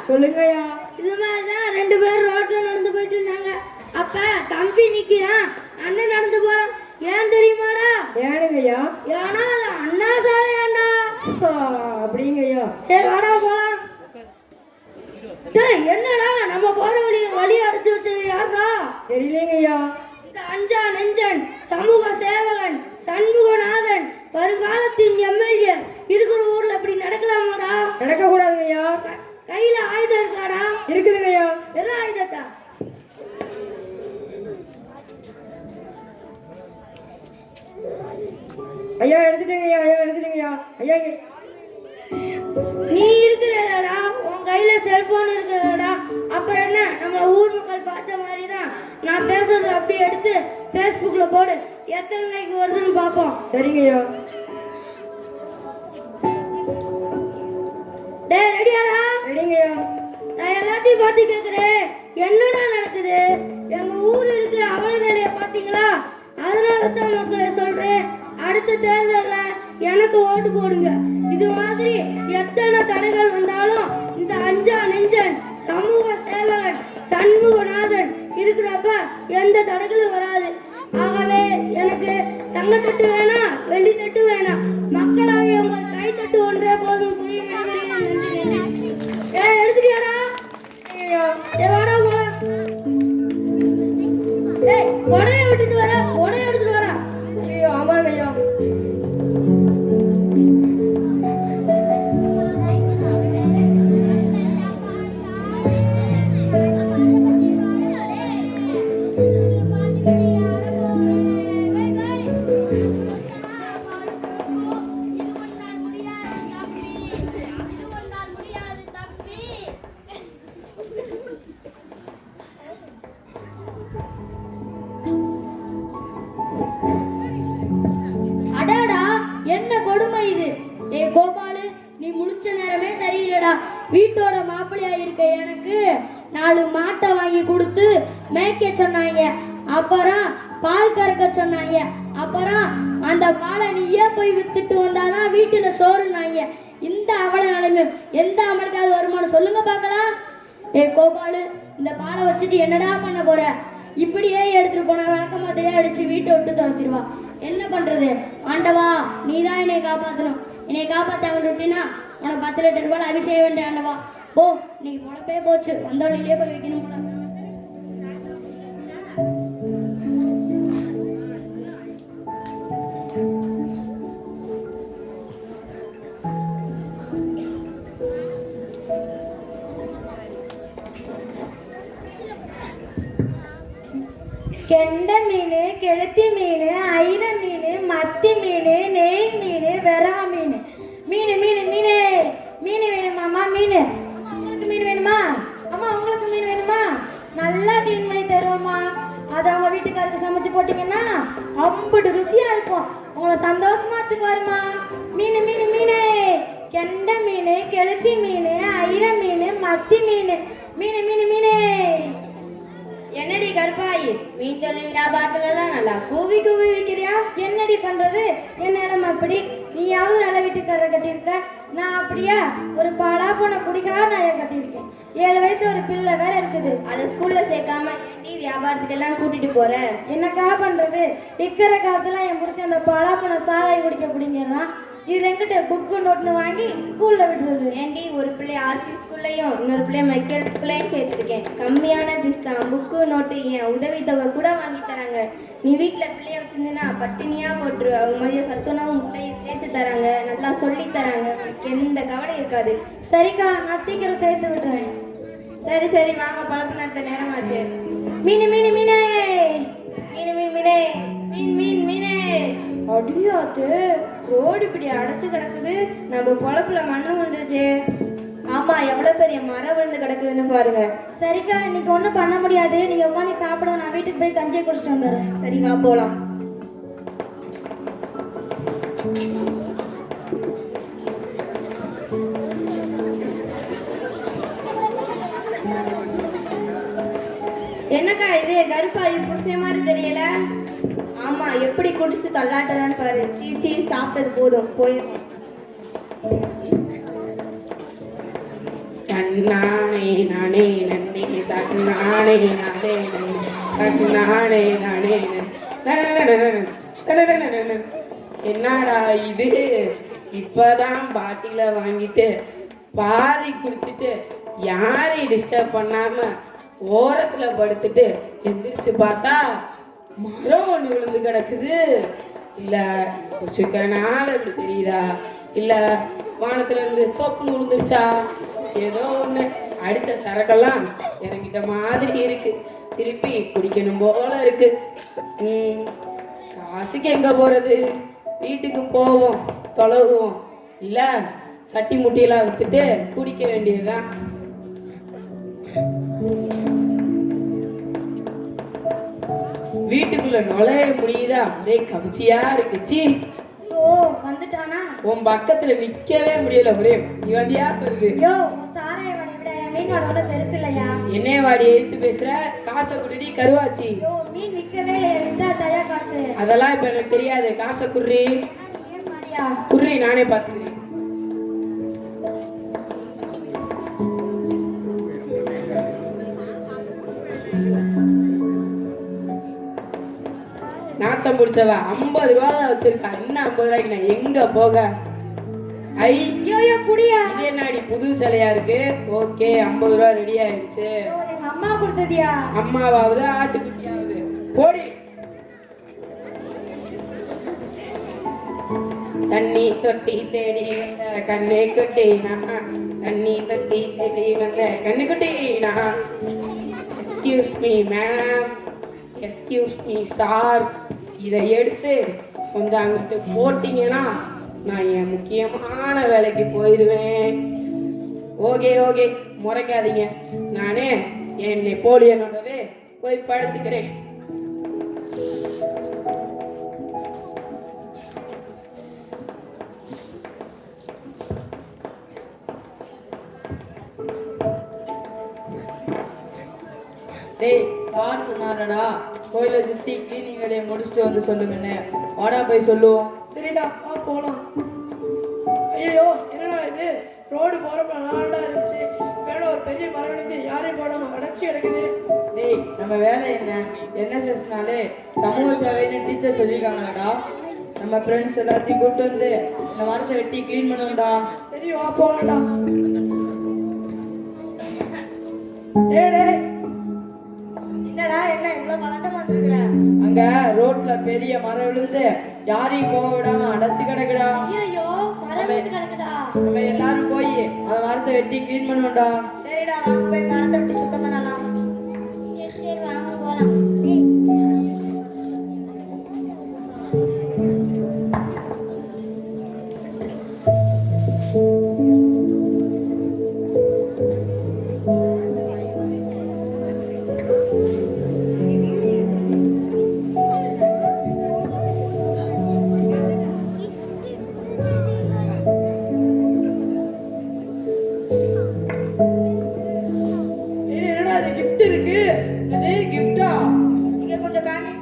சொல்லுங்கய்யா. இது மாதிரிதான் 2 பேரும் ரோட்ல நடந்து போயிட்டு இருந்தாங்க. அப்ப தம்பி நிக்கிறான், அண்ணன் நடந்து போறான். ஏன் தெரியுமாடா? ஏனுங்கய்யா? ஏன்னா அது அண்ணா சாலையாண்டா. அப்படிங்கய்யா. சரி வாடா போலாம். என்னடா நம்ம போற வழி அடைச்சு வச்சது யாரா? தெரியலங்கய்யா. இந்த அஞ்சா நெஞ்சன் சமூக சேவகன் சண்முகநாதன் வருங்காலத்தின் எம்எல்ஏ இருக்கிற ஊர்ல இப்படி நடக்கலாமாடா? நடக்க கூடாதுங்கய்யா. கையில ஆயுதம் இருக்காடா? இருக்குதுங்கய்யா. என்ன ஆயுதத்தா? ஐயா எடுத்துட்டேங்கய்யா. ஐயா எடுத்துட்டேங்கய்யா. ஐயா நீ இருக்கிறடா, உன் கையில செல்போன் இருக்கிறடா. அப்புறம் என்ன, நம்ம ஊர் மக்கள் பார்த்த மாதிரி தான் நான் பேசுறது அப்படியே எடுத்து ஃபேஸ்புக்ல போடு. எத்தனை லைக் வருதுன்னு பார்ப்போம். சரிங்கய்யா. டேய் ரெடியாடா? ரெடிங்கய்யா. நான் எல்லாத்தையும் பார்த்து கேட்குறேன், என்னடா நடக்குது? எங்க ஊர் இருக்கிற அவல நிலையை பார்த்தீங்களா? அதனால தான் மக்களை சொல்றேன், அடுத்த தேர்தலில் எனக்கு ஓட்டு போடுங்க. இது மாதிரி எத்தனை தடைகள் வந்தாலும் இந்த அஞ்சா நெஞ்சன் சமூக சேவகன் சண்முகநாதன் இருக்கிறப்ப எந்த தடைகளும் வராது. ஆகவே எனக்கு தங்கத்தட்டு வேணாம், வெள்ளி தட்டு வேணாம், மக்களாகிய உங்கள் கைத்தட்டு ஒன்றே போதும். எடுத்துட்டியாடா? வாடா உடைய விட்டுட்டு வர, உடைய எடுத்துட்டு வரா. ஐயோ ஆமாங்கய்யா. வீட்டோட மாப்பிள்ளையா இருக்க எனக்கு 4 மாட்டை வாங்கி கொடுத்து மேய்க்க சொன்னாங்க. அப்புறம் பால் கறக்க சொன்னாங்க. அப்புறம் அந்த பாலை நீயே போய் வித்துட்டு வந்தாதான் வீட்டுல சோறுனாங்க. இந்த அவல நிலைமை எந்த அமலுக்காவது வருமானம் சொல்லுங்க பார்க்கலாம். கோபாலு, இந்த பாலை வச்சுட்டு என்னடா பண்ண போற? இப்படியே எடுத்துட்டு போனா விளக்க மாதிரியே அடிச்சு வீட்டை விட்டு துரத்திடுவா. என்ன பண்றது? ஆண்டவா, நீதான் என்னை காப்பாற்றணும். என்னை காப்பாற்ற விட்டுனா உனக்கு 10 லிட்டர் ரூபாய் அபிஷேகம் வேண்டிய ஆண்டவா. ஓ, நீங்க பொழப்பே போச்சு. வந்தோடனே போய் வைக்கணும் போல. கெண்டை மீன், கெளுத்தி மீன், ஐர மீன், மத்தி மீன், நெய் மீன், வெறா மீன். மீன் மீன் மீனே மீன் வேணுமாம்மா? மீன் உங்களுக்கு மீன் வேணுமா? அம்மா உங்களுக்கு மீன் வேணுமா? நல்லா க்ளீன் பண்ணி தருவோம்மா. அதை அவங்க வீட்டுக்காரருக்கு சமைச்சு போட்டிங்கன்னா அம்புட்டு ருசியாக இருக்கும். உங்களை சந்தோஷமா வச்சுக்குவாருமா. மீன் மீன் மீனே, கெண்டை மீன், கெளுத்தி மீன், ஐர மீன், மத்தி மீன். மீன் மீன் மீனே. என்னடி கருப்பாயி, மீன் தொழில் வியாபாரத்துலலாம் நல்லா கூவி கூவி விற்கிறியா? என்னடி பண்றது? என் நிலைமை அப்படி. நீயாவது நல்ல வீட்டுக்காரரை கட்டியிருக்க, நான் அப்படியா ஒரு பாலா போன குடிக்காக நான் கட்டியிருக்கேன். 7 வயசுல ஒரு பிள்ளை வேற இருக்குது. அதை ஸ்கூல்ல சேர்க்காம ஏன்டி வியாபாரத்துக்கெல்லாம் கூட்டிட்டு போற? என்னக்கா பண்றது? விற்கிற காசுலாம் என் புரிச்சு அந்த பாலா போன சாராயை குடிக்க பிடிங்கிறான். இது எங்கிட்ட புக்கு நோட்னு வாங்கி ஸ்கூல்ல விடுறது. ஏன்டி, ஒரு பிள்ளைய ஆர்சி ஸ்கூல்லையும் இன்னொரு பிள்ளைய மைக்கேல் ஸ்கூல்லையும் சேர்த்துருக்கேன். கம்மியான ஃபீஸ் தான். புக்கு நோட்டு என் உதவித்தொகை கூட வாங்கி தராங்க. நீ வீட்டில் பிள்ளைய வச்சிருந்தா பட்டினியா போட்டுரு. அவங்க மதிய சத்துணவு முட்டையை சேர்த்து தராங்க, நல்லா சொல்லி தராங்க. எந்த கவலை இருக்காது. சரிக்கா, நான் சீக்கிரம் சேர்த்து விடுறேன். சரி சரி, வாங்க, பழப்பு நடத்த நேரமாச்சு. மீன் மீன் மீனே, மீன் மீன் மீனே, மீன் மீன் மீனே. அடியாத்து, ரோடு இப்படி அடைச்சு கிடக்குது. நம்ம பொழப்புல மண்ணு வந்துருச்சு. ஆமா, எவ்வளவு பெரிய மரம் விழுந்து கிடக்குதுன்னு பாருங்க. சரிக்கா, இன்னைக்கு ஒன்றும் பண்ண முடியாது. நீங்க உட்காந்து சாப்பிடுவோம். நான் வீட்டுக்கு போய் கஞ்சியை குடிச்சிட்டு வந்துடுறேன். சரி, வா போலாம். என்னக்கா இது, கருப்பாயி புடிச்ச மாதிரி தெரியல? ஆமா, எப்படி குடிச்சு தள்ளாட்டுறான்னு பாரு. சீச்சி, சாப்பிட்டது போதும், போயிடும். தன்னானே நானே நன்னே தன்னானே நானே நன்னே தன்னானே நானே. என்னடா இது, இப்பதான் பாட்டில வாங்கிட்டு பாதி குடிச்சிட்டு யாரையும் டிஸ்டர்ப் பண்ணாம ஓரத்துல படுத்துட்டு எந்திரிச்சு பார்த்தா மரம் ஒண்ணு விழுந்து கிடக்குது. இல்ல குச்சிக்கனால இப்படி தெரியுதா, இல்ல வானத்துல இருந்து தொப்புன்னு விழுந்துருச்சா, ஏதோ ஒண்ணு அடிச்ச சரக்கெல்லாம் இறங்கிட்ட மாதிரி இருக்கு. திருப்பி குடிக்கணும் போல இருக்கு. காசுக்கு எங்க போறது, வீட்டுக்கு போவோம் தொலைவோம், இல்ல சட்டி முட்டியெல்லாம் வித்துட்டு குடிக்க வேண்டியதுதான். வீட்டுக்குள்ள நுழைய முடியுதா, ஒரே கவிச்சியா இருக்குச்சு. சோ வந்துட்டானா? உன் பக்கத்துல நிக்கவே முடியல. ஒரே நீ வந்தியா பெருகு. யோ சாராய வாடி விட மீன் வாடோட பெருசு இல்லையா? என்னே வாடி எழுத்து பேசுற, காசை குடுடி கருவாச்சி. யோ மீன் விற்கவே இல்லையா, வித்தா தயா காசு. அதெல்லாம் இப்ப எனக்கு தெரியாது, காசை குர்ரி குர்ரி, நானே பார்த்துக்கிறேன். நாத்தம் பிடிச்சவ 50 ரூபா தான் வச்சிருக்கா. இன்னும் 50 ரூபாய்க்கு நான் எங்க போக? ஐயோ குடியா, இது என்னடி புது சிலையா இருக்கு. ஓகே 50 ரூபா ரெடி ஆயிடுச்சு. எங்க அம்மா கொடுத்ததியா? அம்மாவாவது ஆட்டுக்குட்டியாவது போடி. தண்ணி தொட்டி தேடி வந்த கண்ணே குட்டி நான், தண்ணி தொட்டி தேடி வந்த கண்ணு குட்டி நான். Excuse me madam, excuse me sir, இதை எடுத்து கொஞ்சம் அங்கிட்டு போட்டிங்கன்னா நான் என் முக்கியமான வேலைக்கு போயிடுவேன். ஓகே ஓகே முறைக்காதீங்க, நானே என் நெப்போலியனோடவே போய் படுத்துக்கிறேன். டேய் சார் சொன்னாரடா, கோயிலை சுற்றி கிளீனிங் வேலையை முடிச்சுட்டு வந்து சொல்லுங்கன்னு. வாடா போய் சொல்லுவோம். சரிடா வா போகலாம். ஐயோ என்னடா இது, ரோடு போகிறப்ப நாளாக இருந்துச்சு, மேலே ஒரு பெரிய மரம் இருந்து யாரையும் போடாமல் அடைச்சி கிடக்குது. டேய் நம்ம வேலை என்ன, என்எஸ்எஸ்னாலே சமூக சேவைன்னு டீச்சர் சொல்லியிருக்காங்கடா. நம்ம ஃப்ரெண்ட்ஸ் எல்லாத்தையும் கூப்பிட்டு வந்து இந்த மரத்தை வெட்டி க்ளீன் பண்ணுவோம்டா. சரி வா போகலாம்டா. டேய் என்னடா என்ன இவ்வளவு பதட்டமா இருக்கிற? அங்க ரோட்ல பெரிய மரம் விழுந்து யாரையும் போக விடாம அடைச்சு கிடக்குடா. ஐயோ மரம் விட்டு கிடக்குதா? நம்ம எல்லாரும் போய் அந்த மரத்தை வெட்டி க்ளீன் பண்ணுவோம்டா. சரிடா வாங்க போய் மரத்தை விட்டு சுத்தம் பண்ணலாம். சரி வாங்க போலாம். என்னடா இது gift இருக்கு. இது கிஃப்டா? இங்க கொஞ்சம் காமி.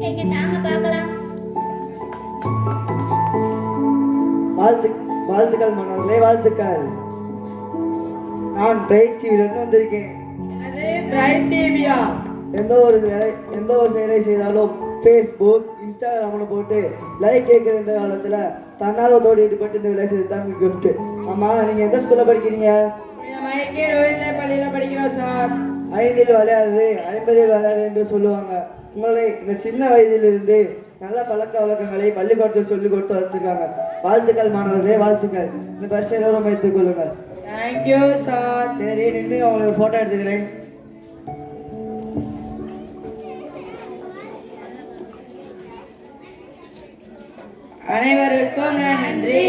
எங்க தாங்க பார்க்கலாம். வாழ்த்துக்கள் மாணவர்களே, வாழ்த்துக்கள். நான் பிரைஸ் டிவியிலிருந்து வந்திருக்கேன். என்னது பிரைஸ் டிவியா? எந்த ஒரு செயலை செய்தாலும் ஃபேஸ்புக் இன்ஸ்டாகிராமில் போட்டு லைக் கேட்குற காலத்தில் தன்னார்வத்தோடு ஈடுபட்டு இந்த வேலை செய்து தான் கிஃப்ட். ஆமாம், நீங்கள் எந்த ஸ்கூலில் படிக்கிறீங்க? மைக்கே ரோஹித்ரே பள்ளியில படிக்கிறோம் சார். 5இல் விளையாடுது 50இல் விளையாடு என்று சொல்லுவாங்க. உங்களை இந்த சின்ன வயதிலிருந்து நல்ல பழக்க வழக்கங்களை பள்ளிக்கூடத்தில் சொல்லிக் கொடுத்து வளர்த்துருக்காங்க. வாழ்த்துக்கள் மாணவர்களே, வாழ்த்துக்கள். இந்த பரிசை எல்லோரும் வைத்துக் கொள்ளுங்கள். Thank you sir. சரி, நின்று அவங்களுக்கு ஃபோட்டோ எடுத்துக்கிறேன். அனைவருக்கும் நன்றி.